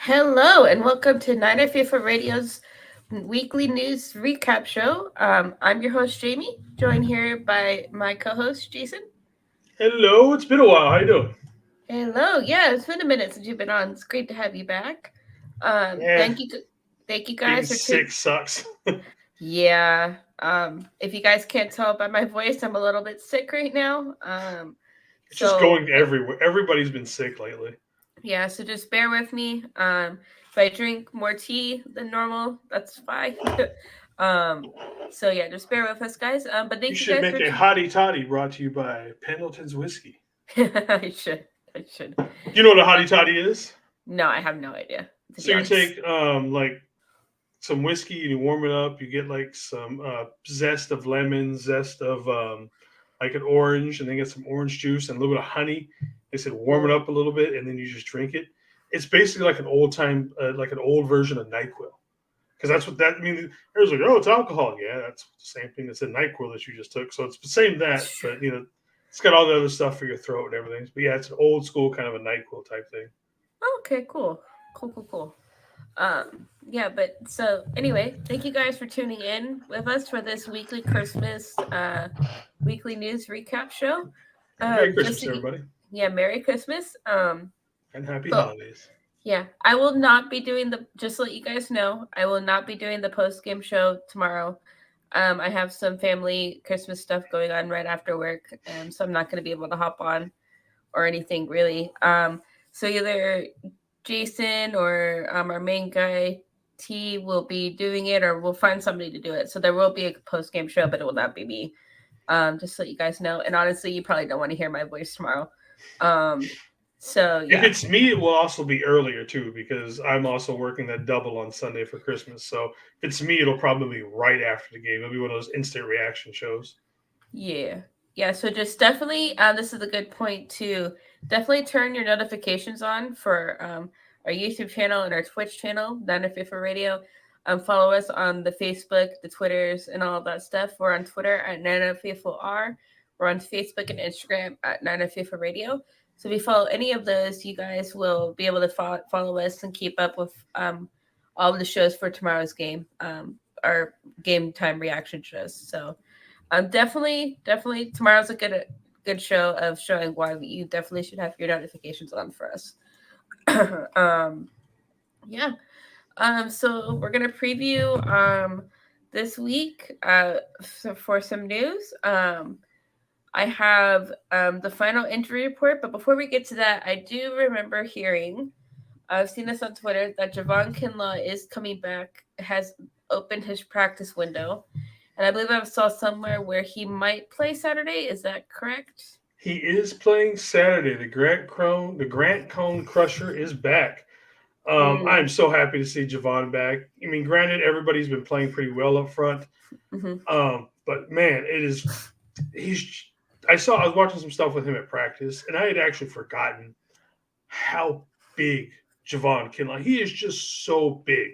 Hello and welcome to Niner FIFA Radio's weekly news recap show. I'm your host Jamie, joined here by my co-host Jason. Hello, it's been a while. How you doing? Hello, yeah, it's been a minute since you've been on. It's great to have you back. Um, Yeah, thank you, thank you being guys for tuning. sick sucks. Yeah, if you guys can't tell by my voice, I'm a little bit sick right now. It's just So going everywhere. Everybody's been sick lately. yeah, so just bear with me. If I drink more tea than normal, that's fine. um, so yeah, just bear with us, guys. But You thank you should guys make for. a hottie toddy brought to you by Pendleton's Whiskey. I should. I should. You know what a hottie toddy is? No, I have no idea, to So be you honest. take like some whiskey and you warm it up. You get like some zest of lemon, zest of like an orange, and then get some orange juice and a little bit of honey. They said warm it Cool. up a little bit, and then you just drink it. It's basically like an old time, like an old version of Nyquil. Because that's what that I mean. There's like, oh, it's alcohol. Yeah, that's the same thing that's in Nyquil that you just took. So it's the same that, but it's got all the other stuff for your throat and everything. But yeah, it's an old school kind of a Nyquil type thing. Okay, cool. Cool. Yeah, but so anyway, thank you guys for tuning in with us for this weekly Christmas weekly news recap show. Yeah, Merry Just Christmas, so you, everybody, yeah, Merry Christmas. and Happy So Holidays. yeah, I will not be doing the. Just to let you guys know, I will not be doing the post game show tomorrow. I have some family Christmas stuff going on right after work, so I'm not going to be able to hop on or anything really. So either Jason or our main guy T will be doing it, or we'll find somebody to do it. So there will be a post game show, but it will not be me. Just so you guys know. And honestly, you probably don't want to hear my voice tomorrow. Um, so If yeah, it's me, it will also be earlier too because I'm also working that double on Sunday for Christmas. So if it's me, it'll probably be right after the game. It'll be one of those instant reaction shows. yeah, yeah. So just definitely, this is a good point to definitely turn your notifications on for our YouTube channel and our Twitch channel, Nine FIFA Radio. Follow us on the Facebook, the Twitters, and all of that stuff. We're on Twitter at Nana FIFA R. We're on Facebook and Instagram at Nana FIFA Radio. So if you follow any of those, you guys will be able to follow us and keep up with all of the shows for tomorrow's game, our game time reaction shows. So definitely tomorrow's a good show of showing why you definitely should have your notifications on for us. um, yeah. So we're gonna preview this week for some news. I have the final injury report, but before we get to that, I do remember hearing. I've seen this on Twitter that Javon Kinlaw is coming back, has opened his practice window, and I believe I saw somewhere where he might play Saturday. Is that correct? He is playing Saturday. The Grant Cone Crusher is back. Mm. I'm so happy to see Javon back. I mean, granted, everybody's been playing pretty well up front, Mm-hmm. but man, it is he's. I was watching some stuff with him at practice, and I had actually forgotten how big Javon Kinlaw. He is just so big,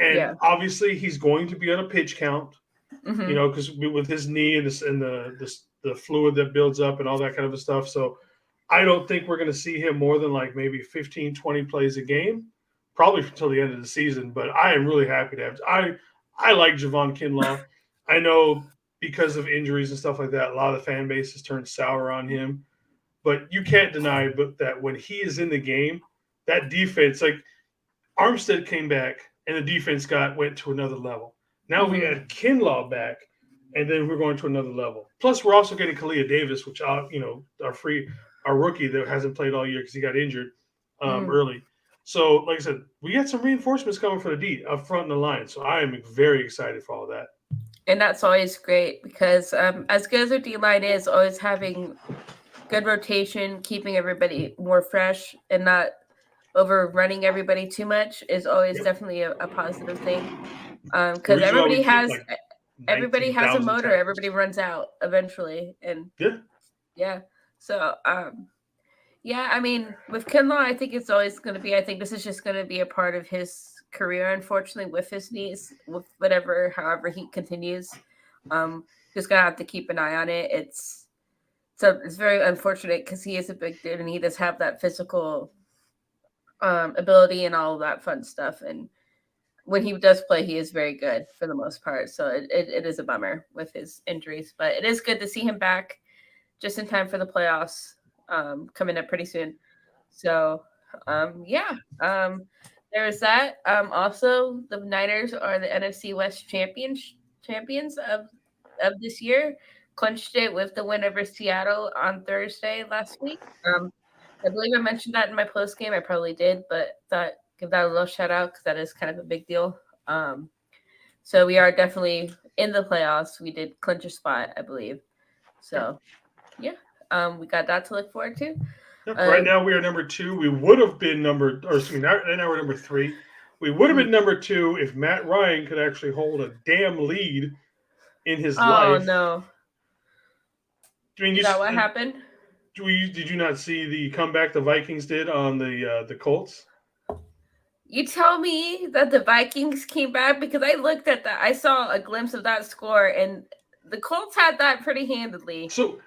and Yeah. obviously he's going to be on a pitch count. Mm-hmm. Because with his knee and the fluid that builds up and all that kind of stuff. So I don't think we're going to see him more than like maybe 15, 20 plays a game, probably until the end of the season. But I am really happy to have. I like Javon Kinlaw. I know because of injuries and stuff like that, a lot of the fan base has turned sour on him. But you can't deny but that when he is in the game, that defense, like Armstead came back and the defense got went to another level. Now we Mm-hmm. had Kinlaw back, and then we're going to another level. Plus, we're also getting Kalia Davis, which our rookie that hasn't played all year because he got injured Mm. early. So, like I said, we got some reinforcements coming for the D up front in the line. So I am very excited for all that. And that's always great because as good as our D line is, always having good rotation, keeping everybody more fresh and not overrunning everybody too much is always Yep. definitely a positive thing. The Because reason why we keep like everybody has a 19,000 motor. Everybody tackles. runs out eventually, and Yeah. yeah. So yeah. I mean, with Kinlaw, I think it's always going to be. I think this is just going to be a part of his career. Unfortunately, with his knees, with however he continues, just gonna have to keep an eye on it. It's very unfortunate because he is a big dude and he does have that physical ability and all of that fun stuff. And when he does play, he is very good for the most part. So it is a bummer with his injuries, but it is good to see him back just in time for the playoffs coming up pretty soon. So yeah, there's that. Also, the Niners are the NFC West champions of this year. Clinched it with the win over Seattle on Thursday last week. I believe I mentioned that in my post game. I probably did, but thought give that a little shout out because that is kind of a big deal. So we are definitely in the playoffs. We did clinch a spot, I believe. So yeah, we got that to look forward to. Yep. Right now we are number 2. We would have been right now we're number 3. We would have been number 2 if Matt Ryan could actually hold a damn lead in his Oh life. no! I mean, Is that what happened? Did you not see the comeback the Vikings did on the Colts? You tell me that the Vikings came back because I looked at that. I saw a glimpse of that score, and the Colts had that pretty handedly. So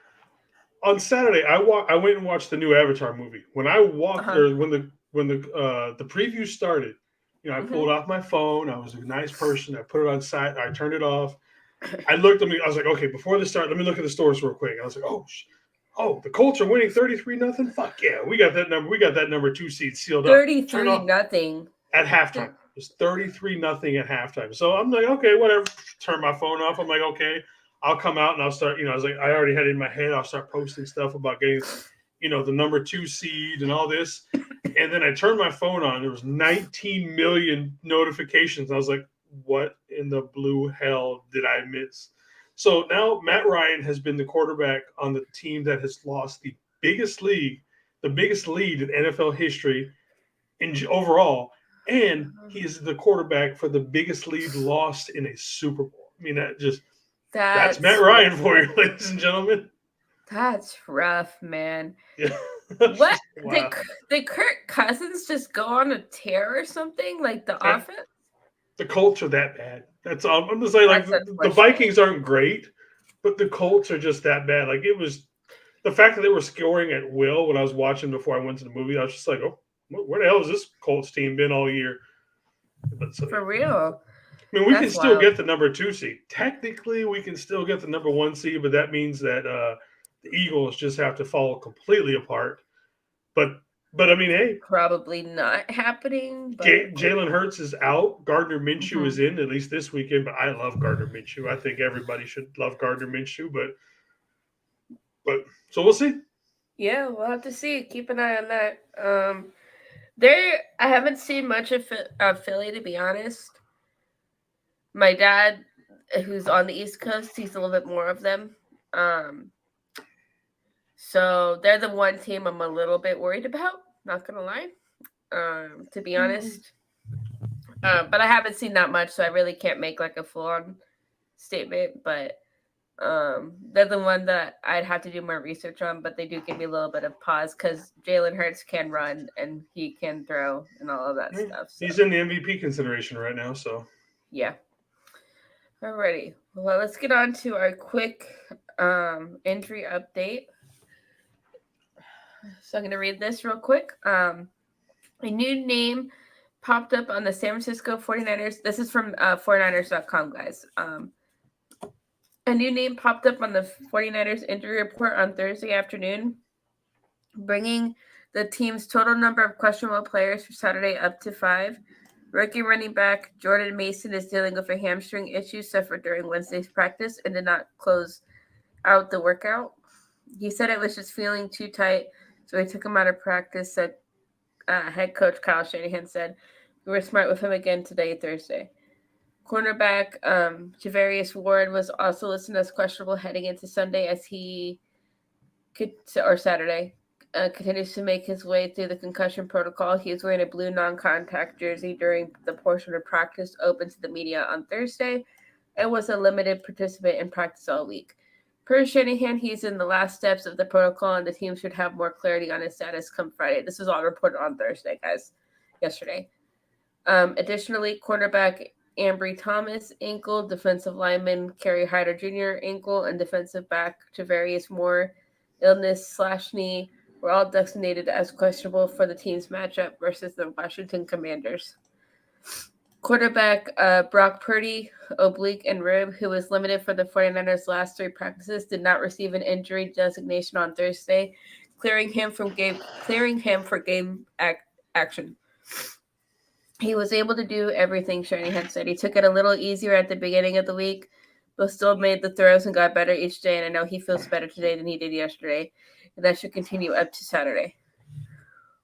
on Saturday, I went and watched the new Avatar movie. When I walked or when the preview started, I pulled off my phone. I was a nice person. I put it on side. I turned it off. I looked at me. I was like, okay, before this start, let me look at the scores real quick. I was like, oh, the Colts are winning 33-0. Fuck yeah, we got that number. We got that number 2 seed sealed up. 33-0 at halftime. It was 33-0 at halftime. So I'm like, okay, whatever. Turn my phone off. I'm like, okay, I'll come out and I'll start. I was like, I already had it in my head. I'll start posting stuff about getting, the number 2 seed and all this. And then I turned my phone on. There was 19 million notifications. I was like, what in the blue hell did I miss? So now Matt Ryan has been the quarterback on the team that has lost the biggest lead in NFL history overall. And he is the quarterback for the biggest lead lost in a Super Bowl. I mean, that's Matt Ryan for you, ladies and gentlemen. That's rough, man. Yeah. What wow. Did Kirk Cousins just go on a tear or something? Like the offense? The Colts are that bad. That's all. I'm just saying, like the Vikings aren't great, but the Colts are just that bad. Like it was the fact that they were scoring at will when I was watching before I went to the movie. I was just like, oh, where the hell has this Colts team been all year? But for real. I mean, we can still get the number 2 seed. Technically, we can still get the number 1 seed, but that means that the Eagles just have to fall completely apart. But I mean, hey, probably not happening. But Jalen Hurts is out. Gardner Minshew is in, at least this weekend. But I love Gardner Minshew. I think everybody should love Gardner Minshew. But so we'll see. Yeah, we'll have to see. Keep an eye on that. I haven't seen much of Philly, to be honest. My dad, who's on the East Coast, sees a little bit more of them. So they're the one team I'm a little bit worried about, not going to lie, to be honest. But I haven't seen that much, so I really can't make like a full-on statement. But they're the one that I'd have to do more research on, but they do give me a little bit of pause because Jalen Hurts can run and he can throw and all of that stuff. So. He's in the MVP consideration right now, so. Yeah. Alrighty. Well, let's get on to our quick injury update. So I'm going to read this real quick. A new name popped up on the San Francisco 49ers. This is from 49ers.com, guys. A new name popped up on the 49ers injury report on Thursday afternoon, bringing the team's total number of questionable players for Saturday up to 5. Rookie running back Jordan Mason is dealing with a hamstring issue suffered during Wednesday's practice and did not close out the workout. He said it was just feeling too tight, so he took him out of practice, said head coach Kyle Shanahan said. We were smart with him again today, Thursday. Cornerback Javarius Ward was also listed as questionable heading into Sunday as he Saturday. Continues to make his way through the concussion protocol. He was wearing a blue non-contact jersey during the portion of practice open to the media on Thursday and was a limited participant in practice all week. Per Shanahan, he's in the last steps of the protocol and the team should have more clarity on his status come Friday. This was all reported on Thursday, guys, yesterday. Additionally, cornerback Ambry Thomas, ankle, defensive lineman Kerry Hyder Jr., ankle, and defensive back Javarius Moore, illness/knee. were all designated as questionable for the team's matchup versus the Washington Commanders. Quarterback Brock Purdy, oblique and rib, who was limited for the 49ers' last three practices, did not receive an injury designation on Thursday, clearing him for game action. He was able to do everything, Shanahan said. He took it a little easier at the beginning of the week, but still made the throws and got better each day. And I know he feels better today than he did yesterday. And that should continue up to Saturday.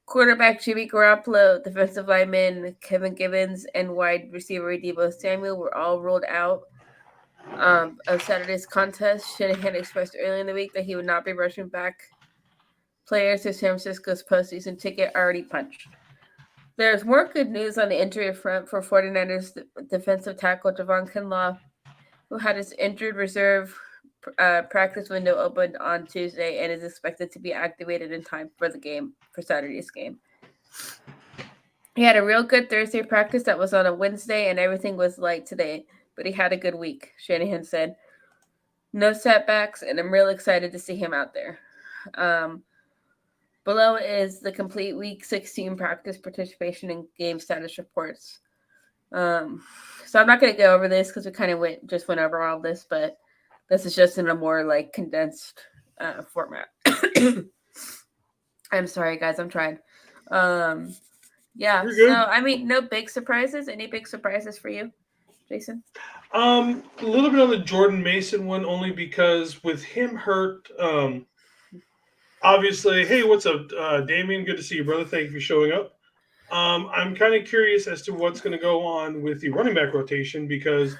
Quarterback Jimmy Garoppolo, defensive lineman Kevin Gibbons, and wide receiver Deebo Samuel were all ruled out of Saturday's contest. Shanahan expressed earlier in the week that he would not be rushing back players to San Francisco's postseason ticket already punched. There's more good news on the injury front for 49ers defensive tackle Javon Kinlaw, who had his injured reserve practice window opened on Tuesday and is expected to be activated in time for Saturday's game. He had a real good Thursday practice that was on a Wednesday, and everything was light today, but he had a good week, Shanahan said. No setbacks, and I'm real excited to see him out there. Below is the complete Week 16 practice participation and game status reports. So I'm not going to go over this because we kind of went over all this, but this is just in a more like condensed format. I'm sorry, guys. I'm trying. Yeah. So I mean, no big surprises. Any big surprises for you, Jason? A little bit on the Jordan Mason one, only because with him hurt, obviously, hey, what's up, Damien? Good to see you, brother. Thank you for showing up. I'm kind of curious as to what's going to go on with the running back rotation because,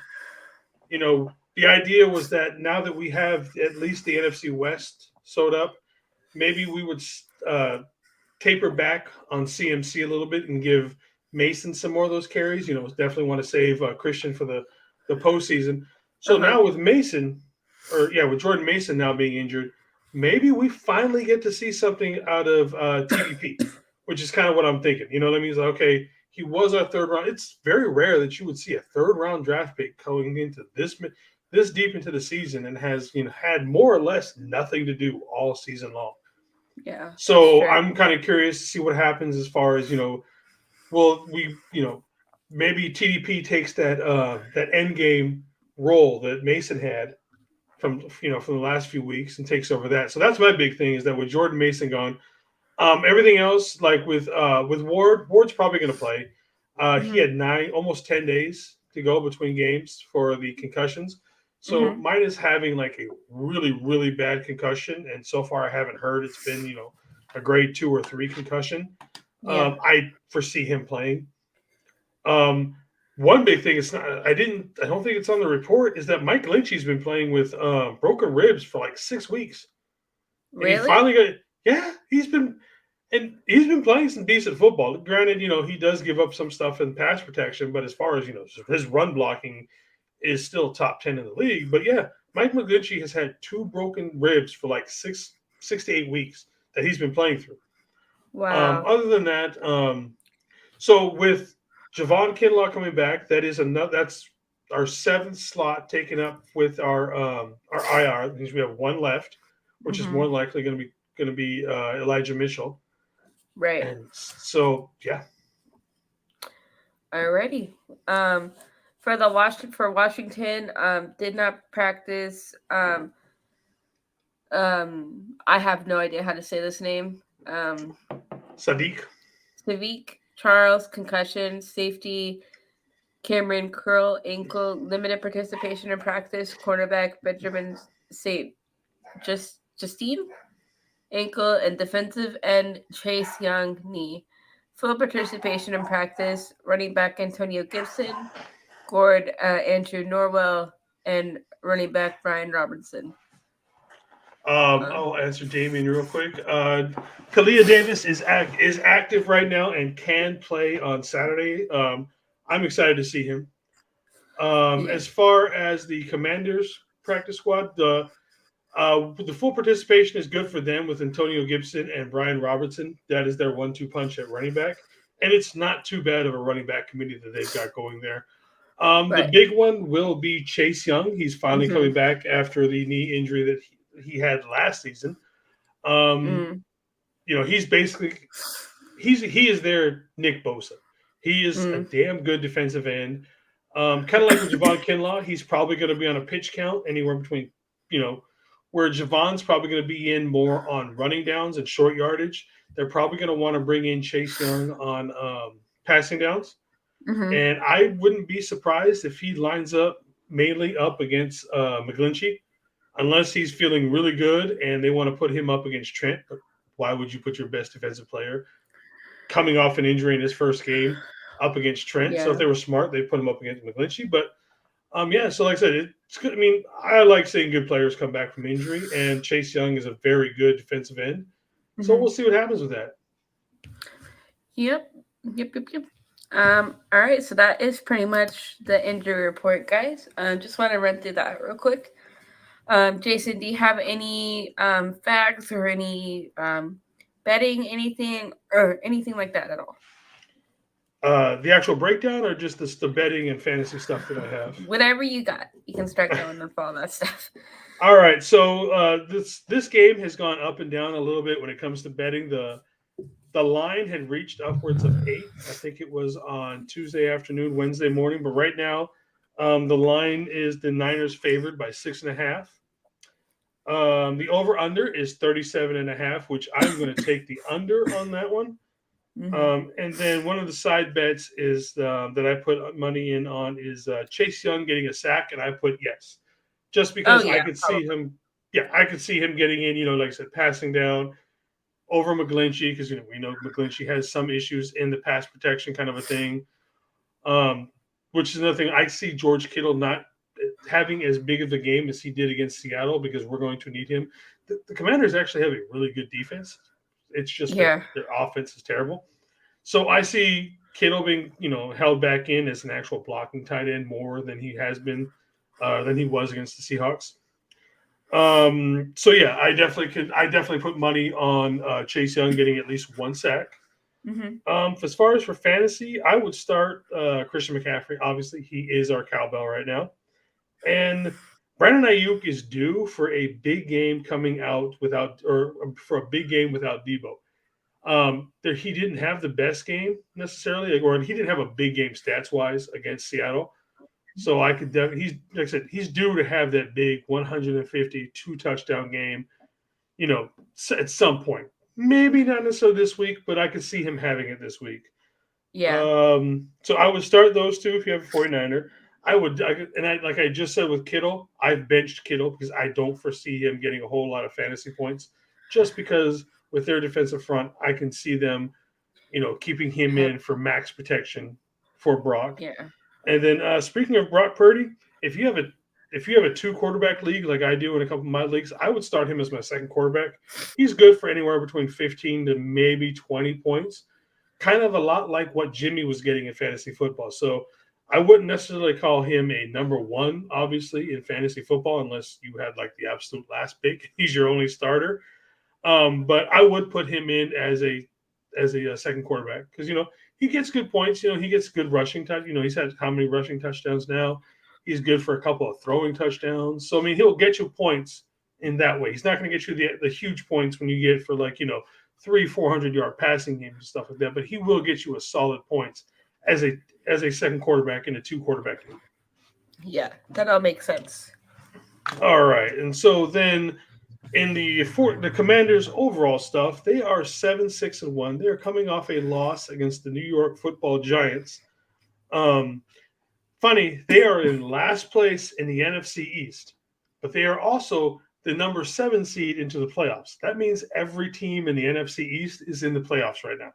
the idea was that now that we have at least the NFC West sewed up, maybe we would taper back on CMC a little bit and give Mason some more of those carries. Definitely want to save Christian for the postseason. So now with with Jordan Mason now being injured, maybe we finally get to see something out of TDP, which is kind of what I'm thinking. You know what I mean? It's like, okay, he was our third round. It's very rare that you would see a third round draft pick going into this deep into the season and has had more or less nothing to do all season long. Yeah. So I'm kind of curious to see what happens as far as will we maybe TDP takes that end game role that Mason had from the last few weeks and takes over that. So that's my big thing is that with Jordan Mason gone, everything else like with Ward's probably going to play. He had almost 10 days to go between games for the concussions. So mine is having like a really, really bad concussion. And so far I haven't heard it's been, a grade 2 or 3 concussion. Yeah. I foresee him playing. One big thing I don't think it's on the report is that Mike Lynchy's been playing with broken ribs for like 6 weeks. Really? And he finally he's been playing some decent football. Granted, he does give up some stuff in pass protection, but as far as his run blocking is still top 10 in the league. But yeah, Mike McGlinchey has had 2 broken ribs for like 6 to 8 weeks that he's been playing through. Wow. Other than that, so with Javon Kinlaw coming back, that's our 7th slot taken up with our IR because we have 1 left, which is more likely going to be Elijah Mitchell. Right. And so yeah. Alrighty. For Washington, did not practice. I have no idea how to say this name. Sadiq Charles, concussion, safety. Cameron Curl, ankle, limited participation in practice. Cornerback Benjamin Justine, ankle, and defensive end Chase Young, knee. Full participation in practice. Running back Antonio Gibson, guard Andrew Norwell, and running back Brian Robertson. I'll answer Jaymie real quick. Kalia Davis is active right now and can play on Saturday. I'm excited to see him. As far as the Commanders practice squad, the full participation is good for them with Antonio Gibson and Brian Robertson. That is their 1-2 punch at running back. And it's not too bad of a running back committee that they've got going there. The big one will be Chase Young. He's finally coming back after the knee injury that he had last season. he's basically he is their Nick Bosa. He is a damn good defensive end. Kind of like with Javon Kinlaw, he's probably going to be on a pitch count anywhere between, where Javon's probably going to be in more on running downs and short yardage. They're probably going to want to bring in Chase Young on passing downs. And I wouldn't be surprised if he lines up mainly up against McGlinchey, unless he's feeling really good and they want to put him up against Trent. But why would you put your best defensive player coming off an injury in his first game up against Trent? Yeah. So if they were smart, they'd put him up against McGlinchey. But so like I said, it's good. I mean, I like seeing good players come back from injury, and Chase Young is a very good defensive end. So we'll see what happens with that. Yep. All right, so that is pretty much the injury report, guys. Just want to run through that real quick. Jason, do you have any facts or any betting, anything like that at all? The actual breakdown, or just the betting and fantasy stuff that I have? Whatever you got, you can start going and all that stuff. All right, so this game has gone up and down a little bit when it comes to betting. The line had reached upwards of 8. I think it was on Tuesday afternoon, Wednesday morning. But right now, the line is the Niners favored by 6.5. The over/under is 37.5, which I'm going to take the under on that one. And then one of the side bets is that I put money in on is Chase Young getting a sack, and I put yes, just because I could see him. Yeah, I could see him getting in. Like I said, passing down over McGlinchey, because we know McGlinchey has some issues in the pass protection kind of a thing. Which is another thing. I see George Kittle not having as big of a game as he did against Seattle, because we're going to need him. The Commanders actually have a really good defense. It's just their offense is terrible. So I see Kittle being, held back in as an actual blocking tight end more than he has been, than he was against the Seahawks. So yeah, I definitely put money on Chase Young getting at least one sack. As far as for fantasy, I would start Christian McCaffrey. Obviously, he is our cowbell right now. And Brandon Ayuk is due for a big game coming out for a big game without Debo. He didn't have the best game necessarily, or he didn't have a big game stats wise against Seattle. So I could definitely, like I said, he's due to have that big 152 touchdown game, at some point. Maybe not necessarily this week, but I could see him having it this week. Yeah. So I would start those two if you have a 49er. Like I just said with Kittle, I've benched Kittle because I don't foresee him getting a whole lot of fantasy points, just because with their defensive front, I can see them, keeping him in for max protection for Brock. Yeah. And then speaking of Brock Purdy, if you have a 2-quarterback league like I do in a couple of my leagues, I would start him as my second quarterback. He's good for anywhere between 15 to maybe 20 points, kind of a lot like what Jimmy was getting in fantasy football. So I wouldn't necessarily call him a number one, obviously, in fantasy football, unless you had like the absolute last pick. He's your only starter. But I would put him in as a second quarterback, because he gets good points. He gets good rushing touch. He's had how many rushing touchdowns now? He's good for a couple of throwing touchdowns. So I mean, he'll get you points in that way. He's not going to get you the huge points when you get for 300-400 yard passing games and stuff like that. But he will get you a solid points as a second quarterback in a 2-quarterback league. Yeah, that all makes sense. All right, and so then in the Commanders' overall stuff, they are 7-6-1. They are coming off a loss against the New York Football Giants. Funny, they are in last place in the NFC East, but they are also the number 7 seed into the playoffs. That means every team in the NFC East is in the playoffs right now.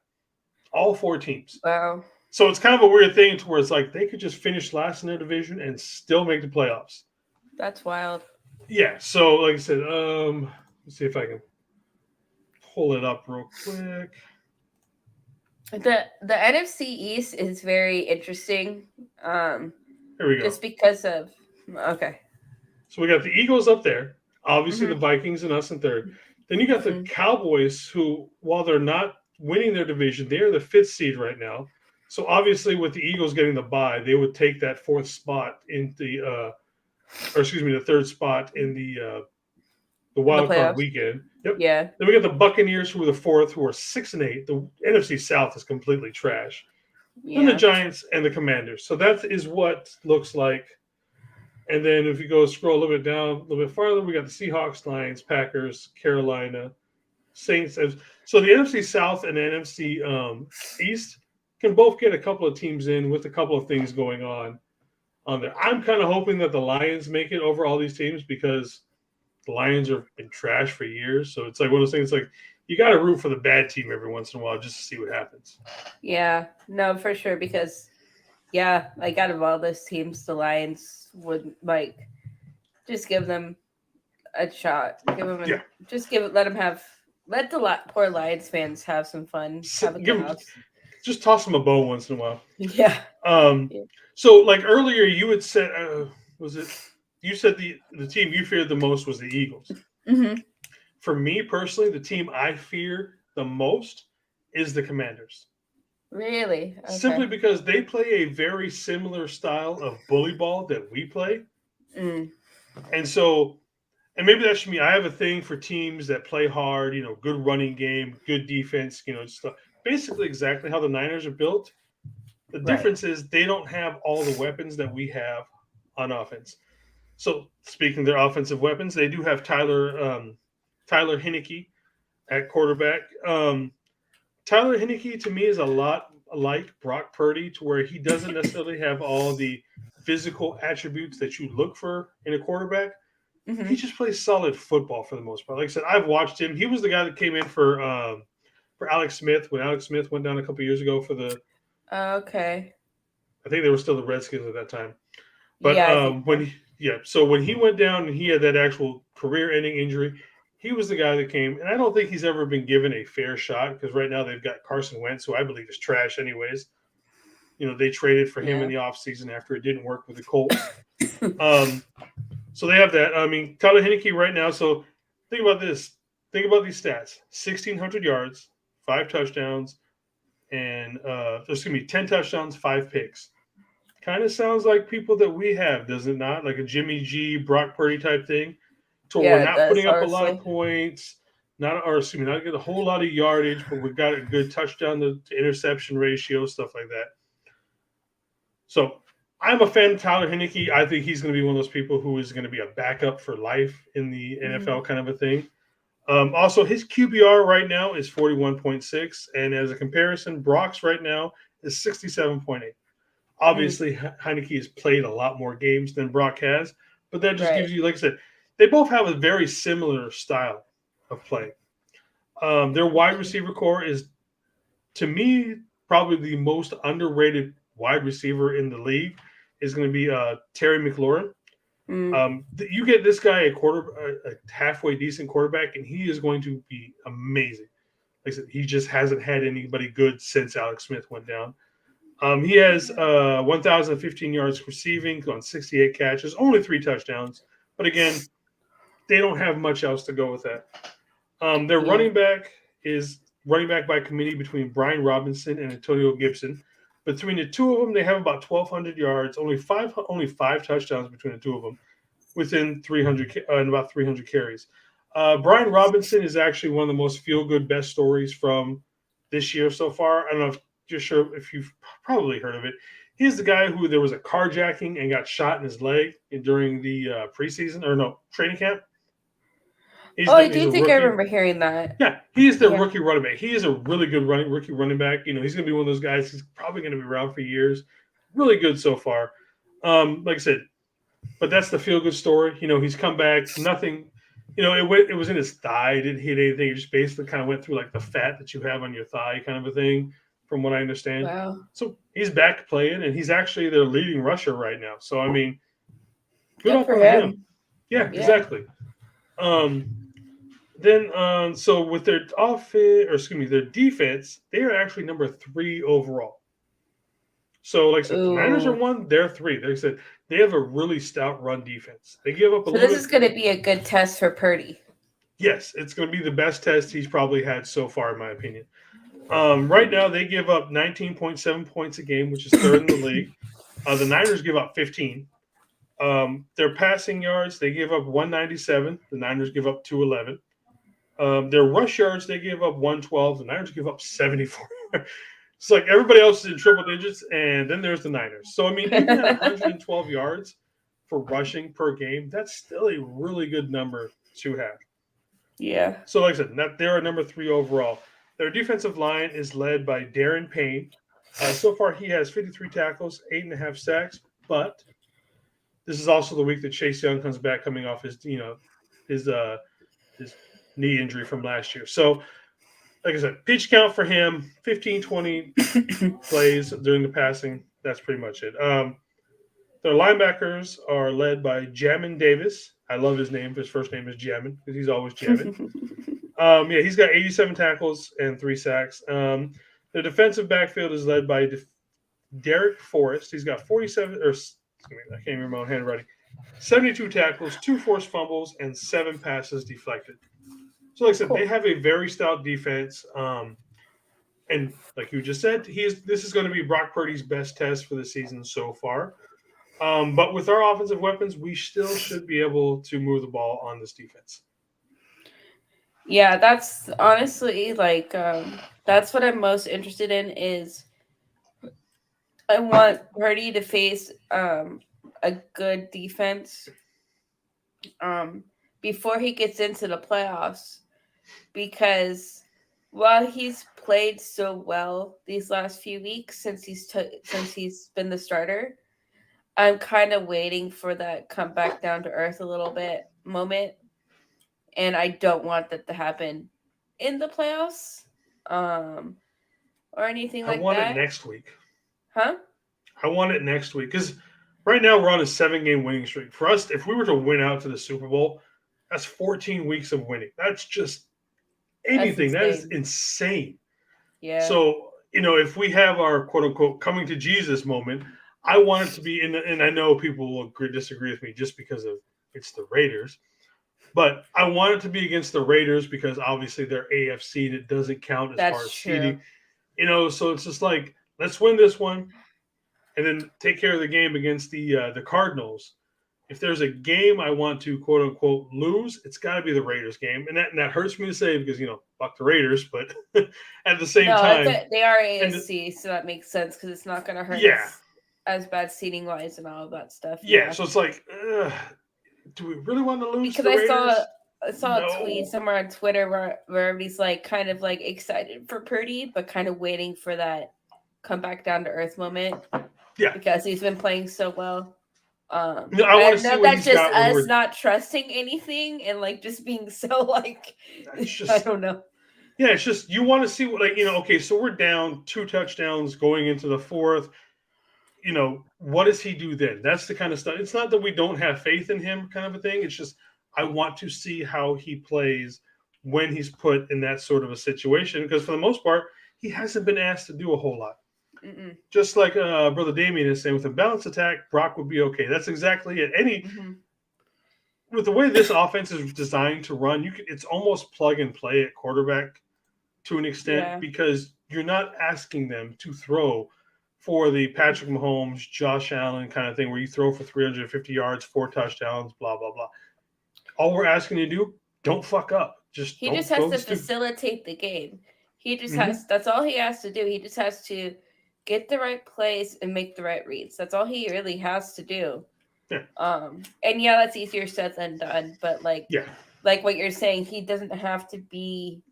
All 4 teams. Wow. So it's kind of a weird thing to where it's like they could just finish last in their division and still make the playoffs. That's wild. Yeah, so like I said, let's see if I can pull it up real quick. The NFC East is very interesting. Here we go. Just because of So we got the Eagles up there, obviously the Vikings and us in third. Then you got the Cowboys, who, while they're not winning their division, they are the 5th seed right now. So obviously, with the Eagles getting the bye, they would take that 4th spot in the 3rd spot in the the the wild card playoffs. weekend. Yep. Yeah. Then we got the Buccaneers, who are the fourth, who are 6-8. The NFC South is completely trash. Then the Yeah. Giants and the Commanders. So that is what looks like. And then if you go scroll a little bit down, a little bit farther, we got the Seahawks, Lions, Packers, Carolina, Saints. So the NFC South and the NFC East can both get a couple of teams in with a couple of things going on there. I'm kind of hoping that the Lions make it over all these teams because the Lions have been trash for years. So it's like one of those things like you got to root for the bad team every once in a while just to see what happens. Yeah. No, for sure. Because, yeah, like out of all those teams, the Lions would like just give them a shot. Give them, Yeah. let the poor Lions fans have some fun. Have a good house. Just toss them a bone once in a while. Yeah. Yeah. So like earlier, you had said, you said the team you feared the most was the Eagles. Mm-hmm. For me personally, the team I fear the most is the Commanders. Really? Okay. Simply because they play a very similar style of bully ball that we play. Mm. And so, and maybe that's me. I have a thing for teams that play hard, good running game, good defense, stuff. Basically exactly how the Niners are built. The difference is they don't have all the weapons that we have on offense. So speaking of their offensive weapons, they do have Tyler Heineke at quarterback. Tyler Heineke to me is a lot like Brock Purdy, to where he doesn't necessarily have all the physical attributes that you look for in a quarterback. Mm-hmm. He just plays solid football for the most part. Like I said, I've watched him. He was the guy that came in for Alex Smith when Alex Smith went down a couple years ago for the. Okay. I think they were still the Redskins at that time. But yeah, so when he went down and he had that actual career-ending injury, he was the guy that came. And I don't think he's ever been given a fair shot because right now they've got Carson Wentz, who I believe is trash anyways. They traded for him in the offseason after it didn't work with the Colts. So they have that. I mean, Tyler Heineke right now. So think about this. Think about these stats: 1,600 yards, 5 touchdowns, and 10 touchdowns, 5 picks. Kind of sounds like people that we have, does it not? Like a Jimmy G, Brock Purdy type thing. So we're not putting up a lot of points, not get a whole lot of yardage, but we've got a good touchdown to interception ratio, stuff like that. So I'm a fan of Tyler Heineke. I think he's going to be one of those people who is going to be a backup for life in the NFL kind of a thing. Also, his QBR right now is 41.6, and as a comparison, Brock's right now is 67.8. Obviously, Heineke has played a lot more games than Brock has, but that just gives you, like I said, they both have a very similar style of play. Their wide receiver core is, to me, probably the most underrated wide receiver in the league is going to be Terry McLaurin. You get this guy a halfway decent quarterback, and he is going to be amazing. Like I said, he just hasn't had anybody good since Alex Smith went down. He has 1,015 yards receiving on 68 catches, only 3 touchdowns. But again, they don't have much else to go with that. Their running back is running back by committee between Brian Robinson and Antonio Gibson. Between the two of them, they have about 1,200 yards, only five touchdowns between the two of them, within 300 and about 300 carries. Brian Robinson is actually one of the most feel-good best stories from this year so far. I don't know if you've probably heard of it. He's the guy who there was a carjacking and got shot in his leg during the training camp. I do think I remember hearing that. Yeah, he's the rookie running back. He is a really good rookie running back. He's going to be one of those guys. He's probably going to be around for years. Really good so far. Like I said, but that's the feel-good story. He's come back. Nothing. It was in his thigh. It didn't hit anything. It just basically kind of went through like the fat that you have on your thigh, kind of a thing, from what I understand. Wow. So he's back playing, and he's actually their leading rusher right now. So I mean, good for him. Yeah, exactly. So with their their defense, they are actually number 3 overall. So, like I said, the Niners are 1, they're 3. Like I said, they have a really stout run defense. They give up a little. So this is going to be a good test for Purdy. Yes, it's going to be the best test he's probably had so far, in my opinion. Right now, they give up 19.7 points a game, which is 3rd in the league. The Niners give up 15. Their passing yards, they give up 197. The Niners give up 211. Their rush yards, they give up 112. The Niners give up 74. It's like everybody else is in triple digits, and then there's the Niners. So, I mean, even at 112 yards for rushing per game, that's still a really good number to have. Yeah. So, like I said, they're number 3 overall. Their defensive line is led by Darren Payne. So far, he has 53 tackles, 8.5 sacks, but this is also the week that Chase Young comes back coming off his knee injury from last year. So, like I said, pitch count for him, 15, 20 plays during the passing. That's pretty much it. Their linebackers are led by Jamin Davis. I love his name. His first name is Jamin because he's always jamming. He's got 87 tackles and 3 sacks. The defensive backfield is led by Derek Forrest. He's got 47, or I can't remember my own handwriting, 72 tackles, 2 forced fumbles, and 7 passes deflected. So, like I said, They have a very stout defense. And like you just said, this is going to be Brock Purdy's best test for the season so far. But with our offensive weapons, we still should be able to move the ball on this defense. Yeah, that's honestly that's what I'm most interested in is I want Purdy to face a good defense before he gets into the playoffs, because while he's played so well these last few weeks since he's been the starter, I'm kind of waiting for that come back down to earth a little bit moment, and I don't want that to happen in the playoffs or anything like that. I want it next week. Huh? I want it next week because right now we're on a 7-game winning streak. For us, if we were to win out to the Super Bowl, that's 14 weeks of winning. That's just anything. That is insane. Yeah. So, if we have our quote-unquote coming to Jesus moment, I want it to be in, and I know people will disagree with me just because of it's the Raiders, but I want it to be against the Raiders because obviously they're AFC and it doesn't count as far as seeding. So it's just like, let's win this one and then take care of the game against the Cardinals. If there's a game I want to quote unquote lose, it's got to be the Raiders game, and that hurts me to say because fuck the Raiders, but at the same time they are AFC, so that makes sense because it's not going to hurt us as bad seating wise and all of that stuff. Yeah, so it's like, do we really want to lose? Because I saw a tweet somewhere on Twitter where everybody's like kind of like excited for Purdy, but kind of waiting for that come back down to earth moment. Yeah, because he's been playing so well. I want to see what that's just us not trusting anything and like just being so like I don't know. Yeah, it's just you want to see what okay, so we're down 2 touchdowns going into the 4th. What does he do then? That's the kind of stuff. It's not that we don't have faith in him kind of a thing. It's just I want to see how he plays when he's put in that sort of a situation because for the most part, he hasn't been asked to do a whole lot. Mm-mm. Just like Brother Damien is saying, with a balanced attack, Brock would be okay. That's exactly it. With the way this offense is designed to run, it's almost plug and play at quarterback to an extent because you're not asking them to throw for the Patrick Mahomes, Josh Allen kind of thing where you throw for 350 yards, 4 touchdowns, blah, blah, blah. All we're asking you to do, don't fuck up. He just has to facilitate the game. He just has, that's all he has to do. He just has to get the right plays and make the right reads. That's all he really has to do. Yeah. And that's easier said than done. But like what you're saying, he doesn't have to be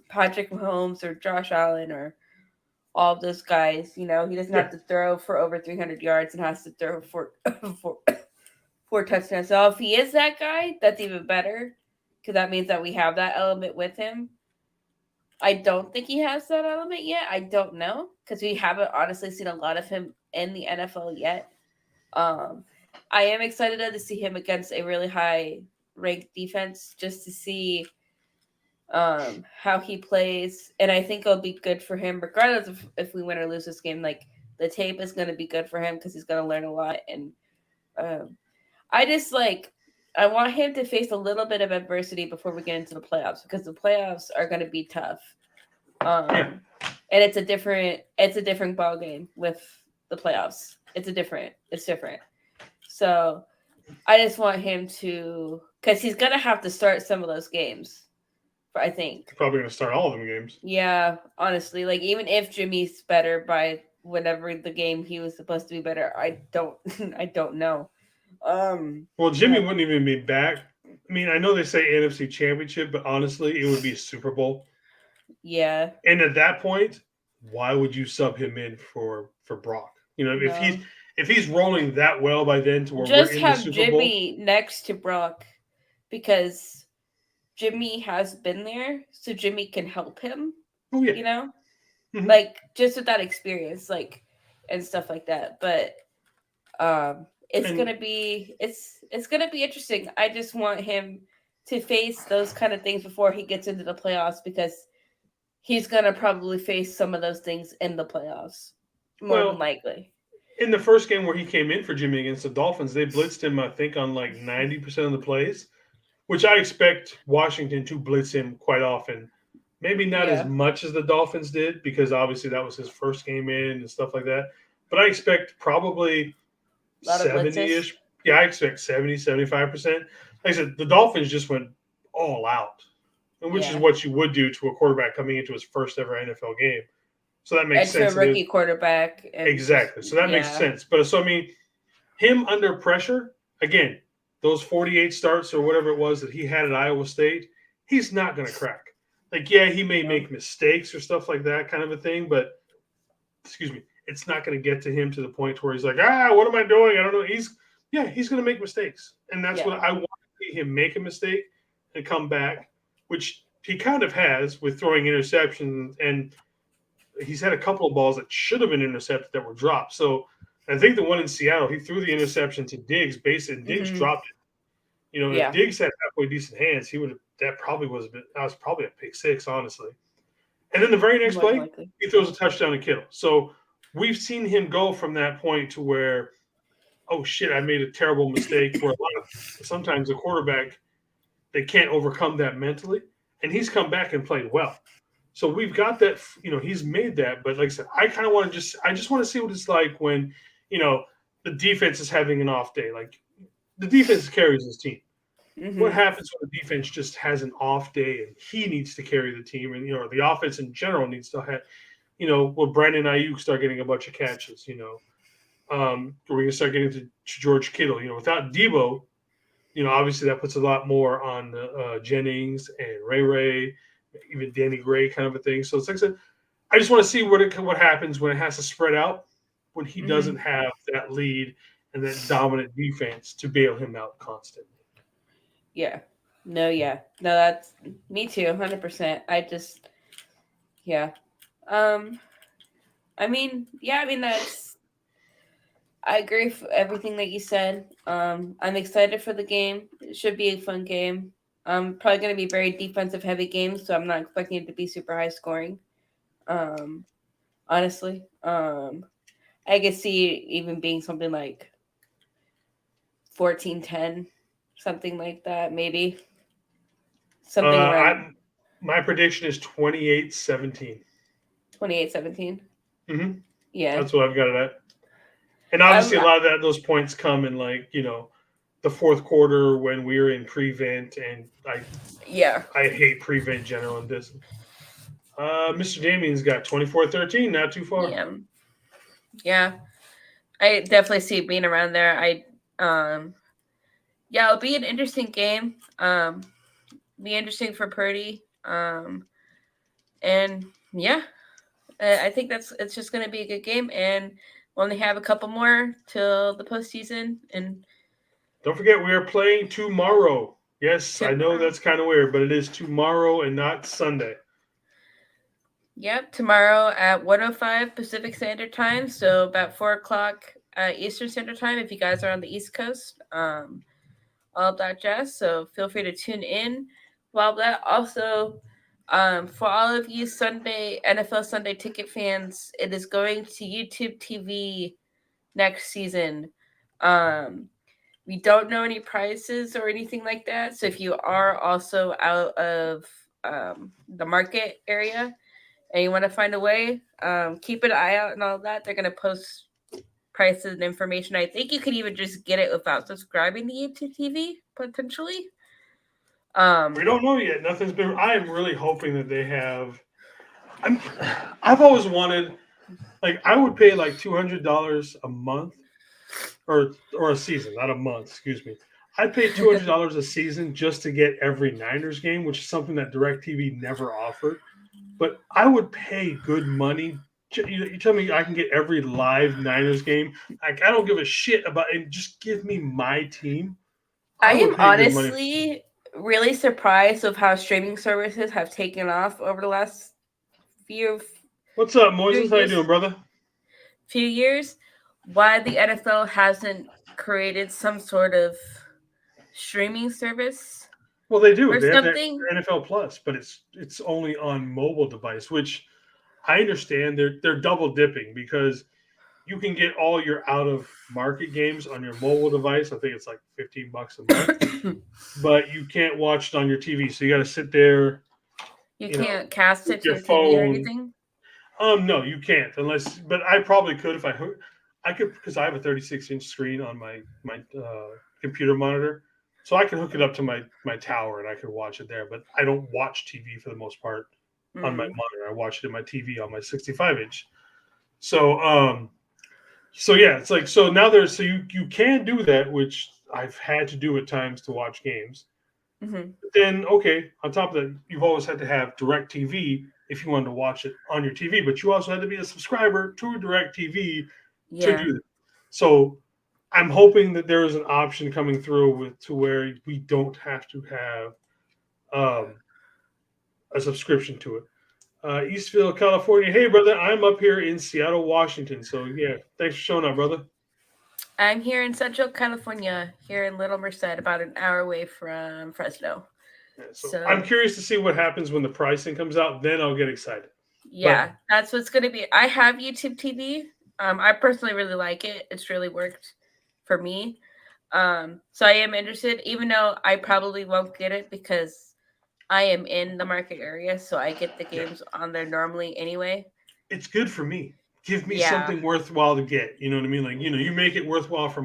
Patrick Mahomes or Josh Allen or all of those guys. He doesn't have to throw for over 300 yards and has to throw for 4 touchdowns. So if he is that guy, that's even better because that means that we have that element with him. I don't think he has that element yet. I don't know because we haven't honestly seen a lot of him in the NFL yet. I am excited to see him against a really high-ranked defense just to see how he plays. And I think it'll be good for him regardless of if we win or lose this game. Like, the tape is going to be good for him because he's going to learn a lot. And I want him to face a little bit of adversity before we get into the playoffs because the playoffs are going to be tough. And it's a different ball game with the playoffs. It's different. So I just want him to, because he's gonna have to start some of those games. I think. Probably going to start all of them games. Yeah, honestly, like even if Jimmy's better by whenever the game he was supposed to be better, I don't, I don't know. Well, Jimmy wouldn't even be back. I mean, I know they say NFC Championship, but honestly, it would be Super Bowl. Yeah. And at that point, why would you sub him in for Brock? You know, No. if he's rolling that well by then to where we're Just in the have Super Bowl. Jimmy next to Brock because Jimmy has been there, so Jimmy can help him. Oh yeah. You know? Mhm. Like just with that experience, like and stuff like that. But it's gonna be interesting. I just want him to face those kind of things before he gets into the playoffs because he's gonna probably face some of those things in the playoffs more than likely. In the first game where he came in for Jimmy against the Dolphins, they blitzed him, I think, on like 90% of the plays, which I expect Washington to blitz him quite often. Maybe not as much as the Dolphins did because obviously that was his first game in and stuff like that. But I expect probably 70-ish. Yeah, I expect 70, 75%. Like I said, the Dolphins just went all out, which is what you would do to a quarterback coming into his first ever NFL game. So that makes sense. To a rookie quarterback. Exactly. So that makes sense. But so, I mean, him under pressure, again, those 48 starts or whatever it was that he had at Iowa State, he's not going to crack. Like, yeah, he may make mistakes or stuff like that kind of a thing, but, excuse me, it's not going to get to him to the point where he's like, what am I doing? I don't know. He's going to make mistakes. And that's what I want to see him make a mistake and come back, which he kind of has with throwing interceptions. And he's had a couple of balls that should have been intercepted that were dropped. So I think the one in Seattle, he threw the interception to Diggs, and Diggs dropped it. You know, if Diggs had halfway decent hands, he would have. That was probably a pick six, honestly. And then the very next play, he throws a touchdown to Kittle. So we've seen him go from that point to where, oh shit, I made a terrible mistake. Where sometimes the quarterback, they can't overcome that mentally, and he's come back and played well. So we've got that, he's made that. But like I said, I kind of want to I just want to see what it's like when, the defense is having an off day. Like the defense carries his team. Mm-hmm. What happens when the defense just has an off day and he needs to carry the team, and the offense in general needs to have, will Brandon Ayuk start getting a bunch of catches? We're going to start getting to George Kittle. Without Debo, obviously that puts a lot more on Jennings and Ray, even Danny Gray kind of a thing. So it's like I said, I just want to see what happens when it has to spread out, when he doesn't have that lead and that dominant defense to bail him out constantly. Yeah. No, that's me too, 100%. That's, I agree with everything that you said. I'm excited for the game. It should be a fun game. Probably going to be very defensive heavy game, so I'm not expecting it to be super high scoring. Honestly, I could see even being something like 14-10, something like that, maybe. Something around. My prediction is 28-17. 28-17? Mm-hmm. Yeah. That's what I've got it at. And obviously a lot of those points come in the fourth quarter when we were in prevent, and I hate prevent general in this. Mr. Damien's got 24-13, not too far. Yeah. I definitely see it being around there. It'll be an interesting game. Be interesting for Purdy. I think it's just going to be a good game, and we'll only have a couple more till the postseason. And don't forget, we are playing tomorrow. Yes, I know that's kind of weird, but it is tomorrow and not Sunday. Yep, tomorrow at 1:05 Pacific Standard Time, so about 4:00 Eastern Standard Time if you guys are on the East Coast. All of that jazz. So feel free to tune in. While that also, for all of you NFL Sunday ticket fans, it is going to YouTube TV next season. We don't know any prices or anything like that. So if you are also out of the market area and you want to find a way, keep an eye out and all that. They're going to post prices and information. I think you could even just get it without subscribing to YouTube TV potentially. We don't know yet. Nothing's been. I am really hoping that they have. I've always wanted, like, I would pay like $200 a month, or a season, not a month. Excuse me. I'd pay $200 a season just to get every Niners game, which is something that DirecTV never offered. But I would pay good money. You tell me I can get every live Niners game. Like, I don't give a shit about it. Just give me my team. I would am pay good money. honestly really surprised of how streaming services have taken off over the last few What's up, Moises? How you doing, brother? years. Why the NFL hasn't created some sort of streaming service? Well, they do. Or They have something. NFL Plus, but it's only on mobile device, which I understand they're double dipping because you can get all your out of market games on your mobile device. I think it's like $15 a month, but you can't watch it on your TV. So you got to sit there. You can't cast it to your your TV or phone. anything. No, you can't unless. But I probably could if I could, because I have a 36-inch screen on my computer monitor, so I can hook it up to my tower and I can watch it there. But I don't watch TV for the most part on my monitor. I watch it in my TV on my 65-inch. So yeah, it's like, so now you can do that, which I've had to do at times to watch games. Mm-hmm. Then okay, on top of that, you've always had to have DirecTV if you wanted to watch it on your TV, but you also had to be a subscriber to DirecTV to do that. So I'm hoping that there is an option coming through to where we don't have to have a subscription to it. Eastville, California. Hey, brother, I'm up here in Seattle, Washington. So yeah, thanks for showing up, brother. I'm here in Central California, here in Little Merced, about an hour away from Fresno. Yeah, so I'm curious to see what happens when the pricing comes out. Then I'll get excited. Yeah, that's what's going to be. I have YouTube TV. I personally really like it. It's really worked for me. So I am interested, even though I probably won't get it because I am in the market area, so I get the games on there normally anyway. It's good for me. Give me something worthwhile to get. You know what I mean? Like, you make it worthwhile for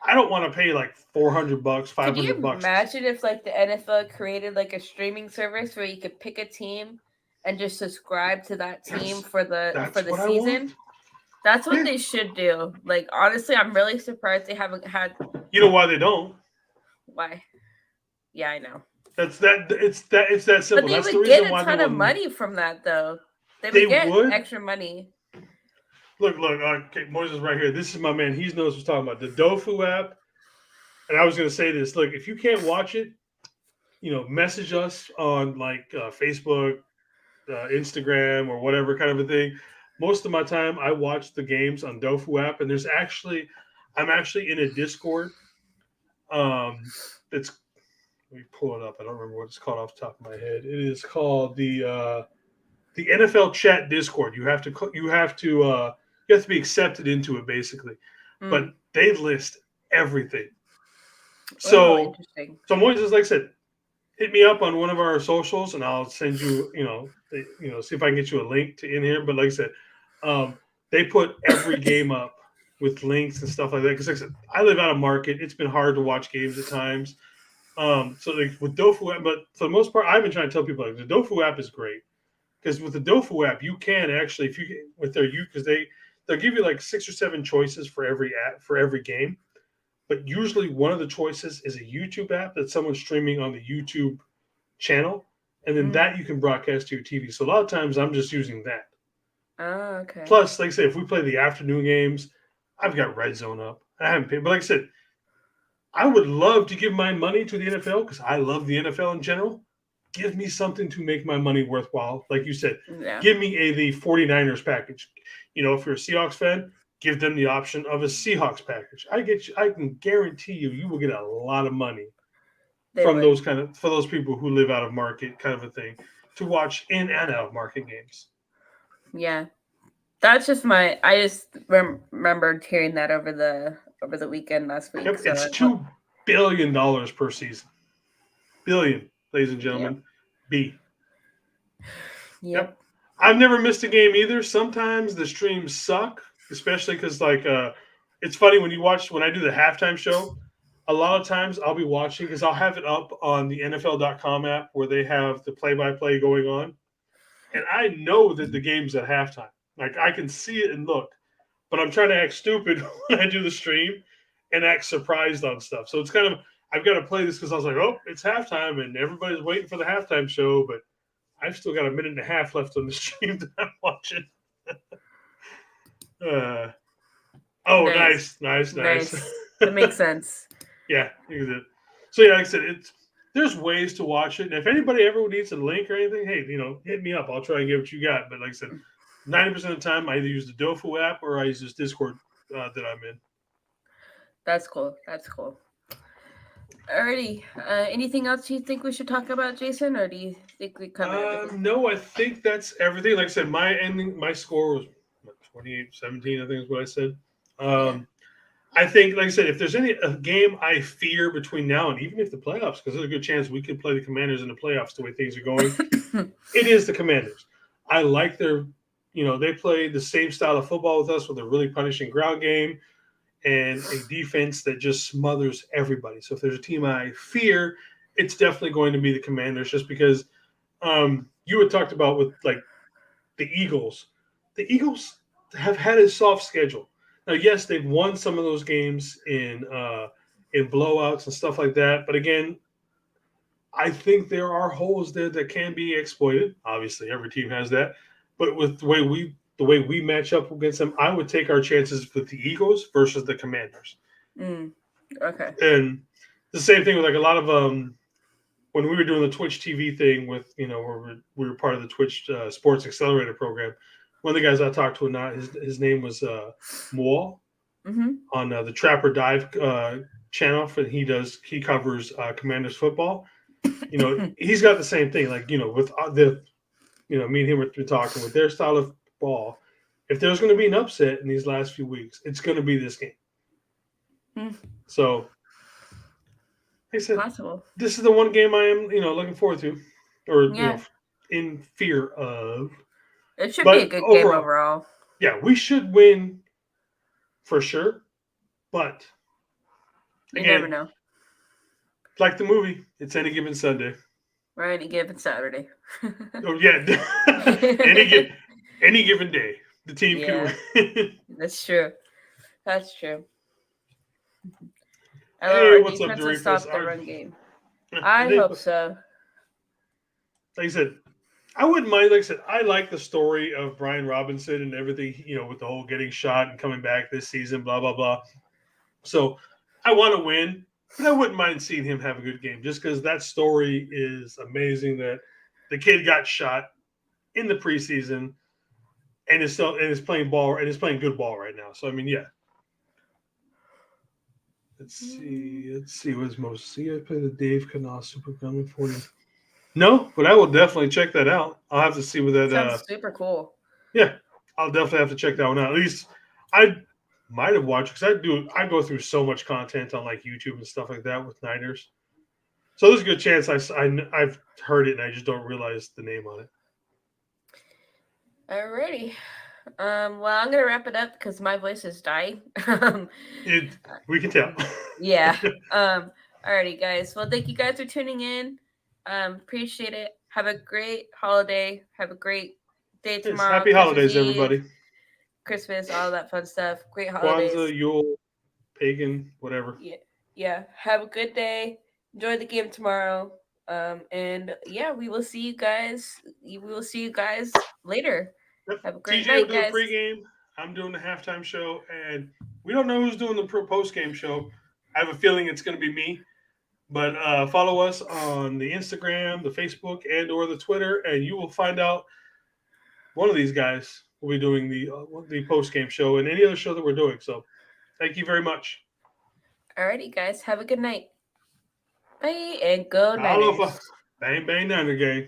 I don't want to pay like $400, $500. Could you imagine if like the NFL created like a streaming service where you could pick a team and just subscribe to that team for the season? That's what they should do. Like, honestly, I'm really surprised they haven't had. You know why they don't? Why? Yeah, I know. It's that simple. But they That's would get a ton of money from that, though. They would get extra money. Look, okay, Moses right here. This is my man. He knows what he's talking about. The Dofu app. And I was going to say this. Look, if you can't watch it, message us on like Facebook, Instagram, or whatever kind of a thing. Most of my time, I watch the games on Dofu app, and I'm actually in a Discord. Let me pull it up. I don't remember what it's called off the top of my head. It is called the NFL Chat Discord. You have to be accepted into it, basically. But they list everything. So, interesting. So Moises, like I said, hit me up on one of our socials, and I'll send you, see if I can get you a link in here. But like I said, they put every game up with links and stuff like that. Because like I said, I live out of market. It's been hard to watch games at times. So like with Dofu app, but for the most part, I've been trying to tell people like the Dofu app is great because with the Dofu app, you can actually, if you get with because they'll give you like 6 or 7 choices for every game. But usually one of the choices is a YouTube app that someone's streaming on the YouTube channel. And then that you can broadcast to your TV. So a lot of times I'm just using that. Oh, okay. Plus, like I say, if we play the afternoon games, I've got Red Zone up. I haven't paid. But like I said, I would love to give my money to the NFL because I love the NFL in general. Give me something to make my money worthwhile. Like you said, give me the 49ers package. If you're a Seahawks fan, give them the option of a Seahawks package. I can guarantee you will get a lot of money for those people who live out of market kind of a thing to watch in and out of market games. Yeah. That's just I just remembered hearing that over the weekend last week. Yep, so it's $2 billion per season. Billion, ladies and gentlemen. Yep. B. Yep. I've never missed a game either. Sometimes the streams suck, especially because it's funny when I do the halftime show. A lot of times I'll be watching because I'll have it up on the NFL.com app where they have the play-by-play going on, and I know that the game's at halftime. Like I can see it and look, but I'm trying to act stupid when I do the stream and act surprised on stuff. So it's kind of I've got to play this because I was like, oh, it's halftime and everybody's waiting for the halftime show, but I've still got a minute and a half left on the stream that I'm watching. Oh, nice. That makes sense. Yeah, so yeah, like I said, there's ways to watch it. And if anybody ever needs a link or anything, hey, hit me up. I'll try and get what you got. But like I said, 90% of the time, I either use the Dofu app or I use this Discord that I'm in. That's cool. Alrighty. Anything else you think we should talk about, Jason, or do you think we covered everything? No, I think that's everything. Like I said, my score was 28-17, I think is what I said. I think, like I said, if there's a game I fear between now and even if the playoffs, because there's a good chance we could play the Commanders in the playoffs the way things are going, it is the Commanders. I like their, they play the same style of football with us with a really punishing ground game and a defense that just smothers everybody. So if there's a team I fear, it's definitely going to be the Commanders just because you had talked about with like the Eagles. The Eagles have had a soft schedule. Now, yes, they've won some of those games in blowouts and stuff like that. But again, I think there are holes there that can be exploited. Obviously, every team has that. But with the way we match up against them, I would take our chances with the Eagles versus the Commanders. Okay. And the same thing with like a lot of when we were doing the Twitch TV thing with where we were part of the Twitch Sports Accelerator program. One of the guys I talked to, his name was Moal on the Trapper Dive channel. And he covers Commanders football. He's got the same thing. Like with me and him were talking with their style of ball. If there's going to be an upset in these last few weeks, it's going to be this game. So, like I said, possible. This is the one game I am looking forward to, or in fear of. It should be a good game overall. Yeah, we should win for sure. But you never know. Like the movie, it's any given Sunday. Or any given Saturday. Oh yeah, any given day, the team can win. That's true. Hey, what's up, Jareem? Stop the run game. I hope so. Like I said, I wouldn't mind. Like I said, I like the story of Brian Robinson and everything, with the whole getting shot and coming back this season, blah, blah, blah. So I want to win, but I wouldn't mind seeing him have a good game just because that story is amazing that the kid got shot in the preseason and is playing ball and is playing good ball right now. So, I mean, yeah. Let's see what's most. See, I play the Dave Canal Super Common 40. No, but I will definitely check that out. I'll have to see what that. Sounds super cool. Yeah, I'll definitely have to check that one out. At least I might have watched because I go through so much content on like YouTube and stuff like that with Niners. So there's a good chance I've heard it and I just don't realize the name on it. Alrighty. Well, I'm gonna wrap it up because my voice is dying. We can tell. Yeah. Alrighty, guys. Well, thank you guys for tuning in. Appreciate it. Have a great holiday. Have a great day tomorrow. Happy holidays, everybody. Christmas, all that fun stuff. Great holidays. Kwanzaa, Yule, pagan, whatever. Yeah. Have a good day. Enjoy the game tomorrow. And yeah, we will see you guys. We will see you guys later. Yep. Have a great TJ night, will do a pregame. I'm doing the halftime show, and we don't know who's doing the post-game show. I have a feeling it's going to be me. But follow us on the Instagram, the Facebook, and or the Twitter, and you will find out one of these guys will be doing the post-game show and any other show that we're doing. So thank you very much. Alrighty, guys. Have a good night. Bye, and go Niners. Bang, bang, Niner gang.